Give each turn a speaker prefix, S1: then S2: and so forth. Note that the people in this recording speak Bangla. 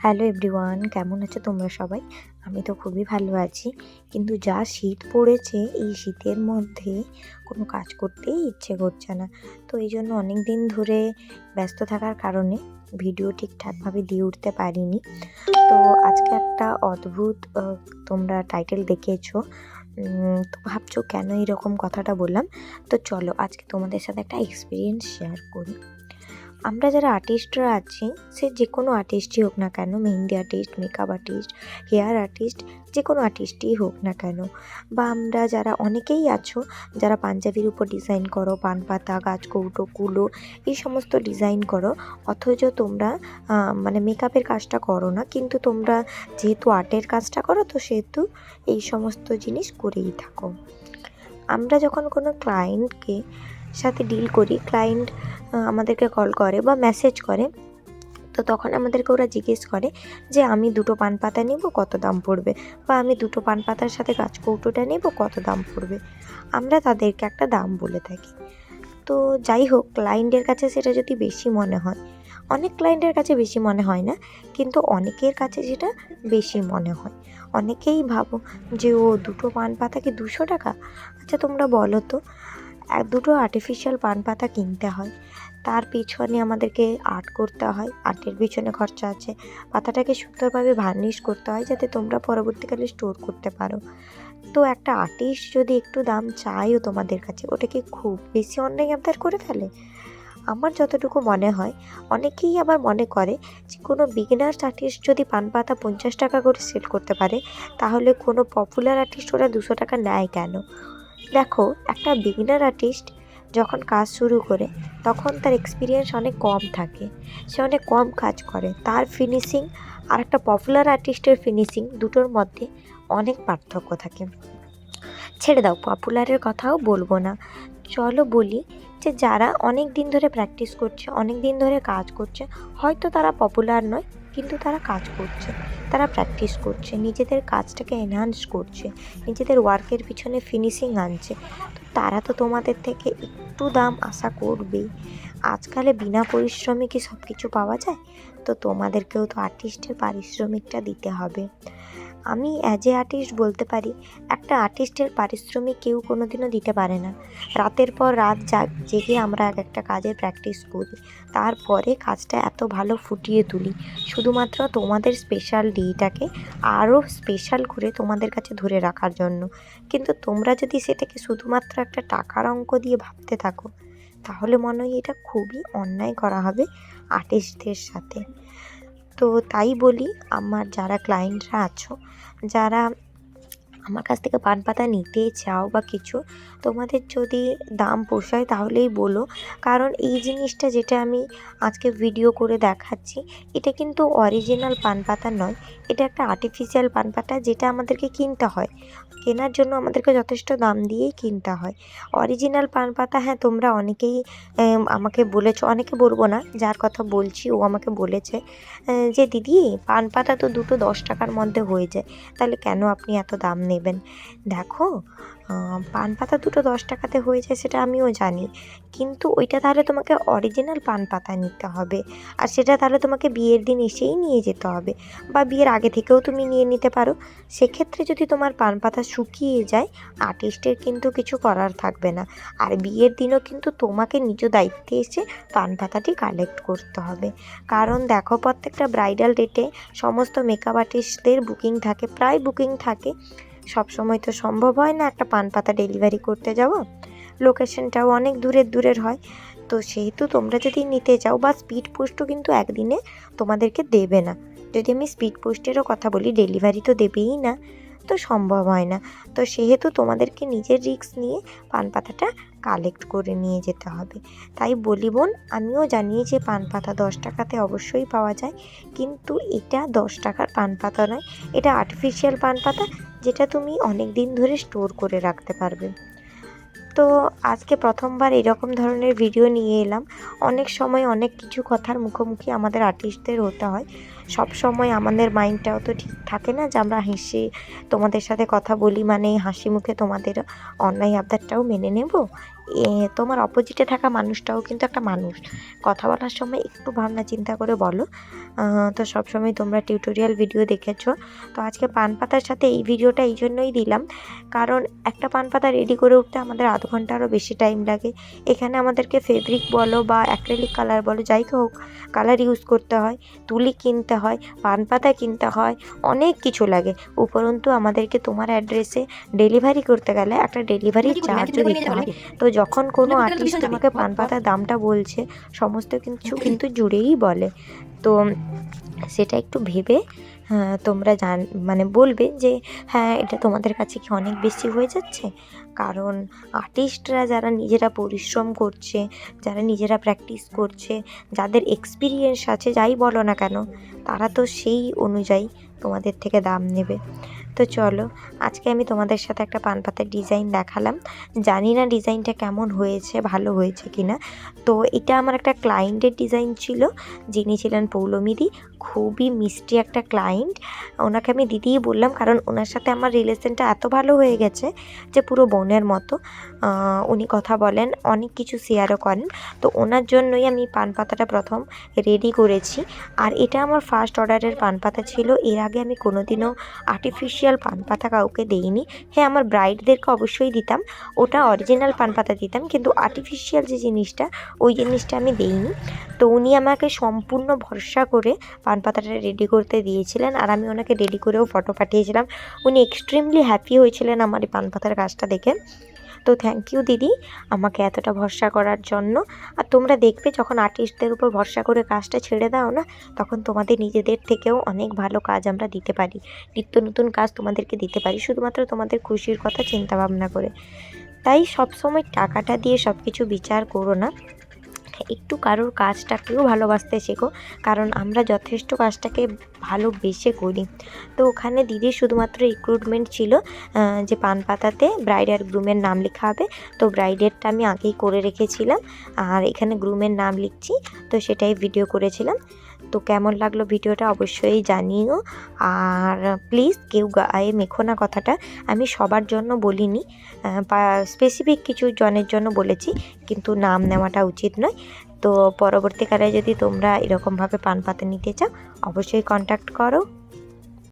S1: হ্যালো এভরিওয়ান, কেমন আছো তোমরা সবাই? আমি তো খুবই ভালো আছি। কিন্তু যা শীত পড়েছে, এই শীতের মধ্যে কোনো কাজ করতেই ইচ্ছে করছে না। তো এই জন্য অনেক দিন ধরে ব্যস্ত থাকার কারণে ভিডিও ঠিকঠাকভাবে দিয়ে উঠতে পারিনি। তো আজকে একটা অদ্ভুত তোমরা টাইটেল দেখেছো, তো ভাবছো কেন এরকম কথাটা বললাম। তো চলো আজকে তোমাদের সাথে একটা এক্সপিরিয়েন্স শেয়ার করি। আমরা যারা আর্টিস্টরা আছি, সে যে কোনো আর্টিস্টই হোক না কেন, mehndi artist, makeup artist, hair artist, যে কোনো আর্টিস্টই হোক না কেন, বা আমরা যারা অনেকেই আছো যারা পাঞ্জাবির উপর ডিজাইন করো, পান পাতা, গাছকৌটো, কুলো, এই সমস্ত ডিজাইন করো, অথচ তোমরা মানে মেকআপের কাজটা করো না, কিন্তু তোমরা যেহেতু আর্টের কাজটা করো, তো সেহেতু এই সমস্ত জিনিস করেই থাকো। আমরা যখন কোনো ক্লায়েন্টকে সাথে ডিল করি, ক্লায়েন্ট আমাদেরকে কল করে বা মেসেজ করে, তো তখন আমাদেরকে ওরা জিজ্ঞেস করে যে আমি দুটো পান পাতা নেব, কত দাম পড়বে, বা আমি দুটো পান পাতার সাথে গাছকৌটোটা নেব, কত দাম পড়বে। আমরা তাদেরকে একটা দাম বলে থাকি। তো যাই হোক, ক্লায়েন্টের কাছে সেটা যদি বেশি মনে হয়, অনেক ক্লায়েন্টের কাছে বেশি মনে হয় না, কিন্তু অনেকের কাছে সেটা বেশি মনে হয়। অনেকেই ভাবো যে ও দুটো পান পাতা কি 200 টাকা? আচ্ছা তোমরা বলো তো, দুটো আর্টিফিশিয়াল পান পাতা কিনতে হয়, তার পিছনে আমাদেরকে আর্ট করতে হয়, আর্টের পিছনে খরচা আছে, পাতাটাকে সুন্দরভাবে ভার্নিশ করতে হয় যাতে তোমরা পরবর্তীকালে স্টোর করতে পারো। তো একটা আর্টিস্ট যদি একটু দাম চায়ও তোমাদের কাছে, ওটা কি খুব বেশি অন্যায় আবদার করে ফেলে? আমার যতটুকু মনে হয়, অনেকেই আবার মনে করে যে কোনো বিগিনার্স আর্টিস্ট যদি পান পাতা 50 টাকা করে সেল করতে পারে, তাহলে কোনো পপুলার আর্টিস্ট ওরা 200 টাকা নেয় কেন? দেখো, একটা বিগিনার আর্টিস্ট যখন কাজ শুরু করে, তখন তার এক্সপিরিয়েন্স অনেক কম থাকে, সে অনেক কম কাজ করে, তার ফিনিশিং আর একটা পপুলার আর্টিস্টের ফিনিশিং দুটোর মধ্যে অনেক পার্থক্য থাকে। ছেড়ে দাও, পপুলারের কথাও বলবো না, চলো বলি যে যারা অনেক দিন ধরে প্র্যাকটিস করছে, অনেক দিন ধরে কাজ করছে, হয়তো তারা পপুলার নয়, কিন্তু তারা কাজ করছে, তারা প্র্যাকটিস করছে, নিজেদের কাজটাকে এনহান্স করছে, নিজেদের ওয়ার্কের পিছনে ফিনিশিং আনছে, তো তারা তো তোমাদের থেকে একটু দাম আশা করবেই। আজকালে বিনা পরিশ্রমে কি সব কিছু পাওয়া যায়? তো তোমাদেরকেও তো আর্টিস্টের পারিশ্রমিকটা দিতে হবে। আমি অ্যাজ এ আর্টিস্ট বলতে পারি, একটা আর্টিস্টের পারিশ্রমিক কেউ কোনো দিনও দিতে পারে না। রাতের পর রাত জেগে আমরা এক একটা কাজের প্র্যাকটিস করি, তারপরে কাজটা এত ভালো ফুটিয়ে তুলি শুধুমাত্র তোমাদের স্পেশাল ডেটাকে আরও স্পেশাল করে তোমাদের কাছে ধরে রাখার জন্য। কিন্তু তোমরা যদি সেটাকে শুধুমাত্র একটা টাকার অঙ্ক দিয়ে ভাবতে থাকো, তাহলে মনে হয় এটা খুবই অন্যায় করা হবে আর্টিস্টদের সাথে। তো তাই বলি, আমার যারা ক্লায়েন্টরা আছো, যারা আমার কাছ থেকে পান পাতা নিতে চাও বা কিছু, তোমাদের যদি দাম পোষায় তাহলেই বলো। কারণ এই জিনিসটা যেটা আমি আজকে ভিডিও করে দেখাচ্ছি, এটা কিন্তু অরিজিনাল পান পাতা নয়, এটা একটা আর্টিফিশিয়াল পান পাতা, যেটা আমাদেরকে কিনতে হয়। কেনার জন্য আমাদেরকে যথেষ্ট দাম দিয়েই কিনতে হয়। অরিজিনাল পান পাতা, হ্যাঁ তোমরা অনেকেই আমাকে বলেছো, অনেকে বলবো না, যার কথা বলছি ও আমাকে বলেছে যে দিদি, পান পাতা তো দুটো 10 টাকার মধ্যে হয়ে যায়, তাহলে কেন আপনি এত দাম নেবেন? দেখো, পান পাতা দুটো 10 টাকাতে হয়ে যায় সেটা আমিও জানি, কিন্তু ওইটা তাহলে তোমাকে অরিজিনাল পান পাতা নিতে হবে, আর সেটা তাহলে তোমাকে বিয়ের দিন এসেই নিয়ে যেতে হবে, বা বিয়ের আগে থেকেও তুমি নিয়ে নিতে পারো। সেক্ষেত্রে যদি তোমার পান পাতা শুকিয়ে যায়, আর্টিস্টের কিন্তু কিছু করার থাকবে না, আর বিয়ের দিনও কিন্তু তোমাকে নিজ দায়িত্বে এসে পান পাতাটি কালেক্ট করতে হবে। কারণ দেখো, প্রত্যেকটা ব্রাইডাল ডেটে সমস্ত মেকআপ আর্টিস্টদের বুকিং থাকে, প্রায় বুকিং থাকে। সব সময় তো সম্ভব হয় না একটা পান পাতা ডেলিভারি করতে যাওয়া, লোকেশনটাও অনেক দূরের দূরের হয়। তো সেহেতু তোমরা যদি নিতে চাও, বা স্পিড পোস্টও কিন্তু একদিনে তোমাদেরকে দেবে না। যদি আমি স্পিড পোস্টেরও কথা বলি, ডেলিভারি তো দেবেই না, তো সম্ভব হয় না। তো সেহেতু তোমাদেরকে নিজের রিস্ক নিয়ে পান পাতাটা কালেক্ট করে নিয়ে যেতে হবে। তাই বলি বোন, আমিও জানি যে পান পাতা 10 টাকাতে অবশ্যই পাওয়া যায়, কিন্তু এটা 10 টাকার পান পাতা নয়, এটা আর্টিফিশিয়াল পান পাতা, যেটা তুমি অনেক দিন ধরে স্টোর করে রাখতে পারবে। তো আজকে প্রথমবার এরকম ধরনের ভিডিও নিয়ে এলাম। অনেক সময় অনেক কিছু কথার মুখোমুখি আমাদের আর্টিস্টদের হতে হয়। সব সময় আমাদের মাইন্ডটাও তো ঠিক থাকে না যে আমরা হেসে তোমাদের সাথে কথা বলি, মানে হাসি মুখে তোমাদের অন্যায় আবদারটাও মেনে নেব। তোমার অপোজিটে থাকা মানুষটাও কিন্তু একটা মানুষ। কথা বলার সময় একটু ভাবনা চিন্তা করে বলো। তো সবসময় তোমরা টিউটোরিয়াল ভিডিও দেখেছো, তো আজকে পান পাতার সাথে এই ভিডিওটা এই জন্যই দিলাম, কারণ একটা পান পাতা রেডি করে উঠতে আমাদের আধ ঘন্টারও বেশি টাইম লাগে। এখানে আমাদেরকে ফেব্রিক বলো বা অ্যাক্রিলিক কালার বলো, যাই হোক কালার ইউজ করতে হয়, তুলি কিনতে হয়, পান পাতা কিনতে হয়, অনেক কিছু লাগে। উপরন্তু আমাদেরকে তোমার অ্যাড্রেসে ডেলিভারি করতে গেলে একটা ডেলিভারি চার্জও দিতে হয়। তো যখন কোনো আর্টিস্ট তোমাকে পান পাতার দামটা বলছে, সমস্ত কিছু কিন্তু জুড়েই বলে। তো সেটা একটু ভেবে তোমরা মানে বলবে যে হ্যাঁ এটা তোমাদের কাছে কি অনেক বেশি হয়ে যাচ্ছে। কারণ আর্টিস্টরা যারা নিজেরা পরিশ্রম করছে, যারা নিজেরা প্র্যাকটিস করছে, যাদের এক্সপিরিয়েন্স আছে যাই বলো না কেন, তারা তো সেই অনুযায়ী তোমাদের থেকে দাম নেবে। তো চলো, আজকে আমি তোমাদের সাথে একটা পান পাতার ডিজাইন দেখালাম। জানি না ডিজাইনটা কেমন হয়েছে, ভালো হয়েছে কি না। তো এটা আমার একটা ক্লায়েন্টের ডিজাইন ছিল, যিনি ছিলেন পৌলমীদি। খুবই মিষ্টি একটা ক্লায়েন্ট, ওনাকে আমি দিদিই বললাম, কারণ ওনার সাথে আমার রিলেশনটা এত ভালো হয়ে গেছে যে পুরো বোনের মতো। উনি কথা বলেন, অনেক কিছু শেয়ারও করেন। তো ওনার জন্যই আমি পান পাতাটা প্রথম রেডি করেছি। আর এটা আমার ফার্স্ট অর্ডারের পান পাতা ছিল। এর আগে আমি কোনোদিনও আর্টিফিশিয়াল পান পাতা কাউকে দেইনি। হ্যাঁ, আমার ব্রাইডদেরকে অবশ্যই দিতাম, ওটা অরিজিনাল পান পাতা দিতাম, কিন্তু আর্টিফিশিয়াল যে জিনিসটা, ওই জিনিসটা আমি দেইনি। তো উনি আমাকে সম্পূর্ণ ভরসা করে পান পাতাটা রেডি করতে দিয়েছিলেন, আর আমি ওনাকে রেডি করেও ফটো পাঠিয়েছিলাম। উনি এক্সট্রিমলি হ্যাপি হয়েছিলেন আমার এই পান পাতার কাজটা দেখে। তো থ্যাংক ইউ দিদি, আমাকে এতটা ভরসা করার জন্য। আর তোমরা দেখবে যখন আর্টিস্টদের উপর ভরসা করে কাজটা ছেড়ে দাও না, তখন তোমাদের নিজেদের থেকেও অনেক ভালো কাজ আমরা দিতে পারি, নিত্য নতুন কাজ তোমাদেরকে দিতে পারি, শুধুমাত্র তোমাদের খুশির কথা চিন্তা ভাবনা করে। তাই সবসময় টাকাটা দিয়ে সব কিছু বিচার করো না, একটু কারোর কাজটাকেও ভালোবাসতে শেখো, কারণ আমরা যথেষ্ট কাজটাকে ভালোবেসে করি। তো ওখানে দিদির শুধুমাত্র রিক্রুটমেন্ট ছিল যে পান পাতাতে ব্রাইড আর গ্রুমের নাম লেখা হবে। তো ব্রাইডেরটা আমি আগেই করে রেখেছিলাম, আর এখানে গ্রুমের নাম লিখছি, তো সেটাই ভিডিও করেছিলাম। তো কেমন লাগলো ভিডিওটা অবশ্যই জানিও। আর প্লিজ কেউ গায়ে মেখো না কথাটা, আমি সবার জন্য বলিনি, বা স্পেসিফিক কিছু জনের জন্য বলেছি, কিন্তু নাম নেওয়াটা উচিত নয়। তো পরবর্তীকালে যদি তোমরা এরকমভাবে পান পাতা নিতে চাও, অবশ্যই কন্ট্যাক্ট করো।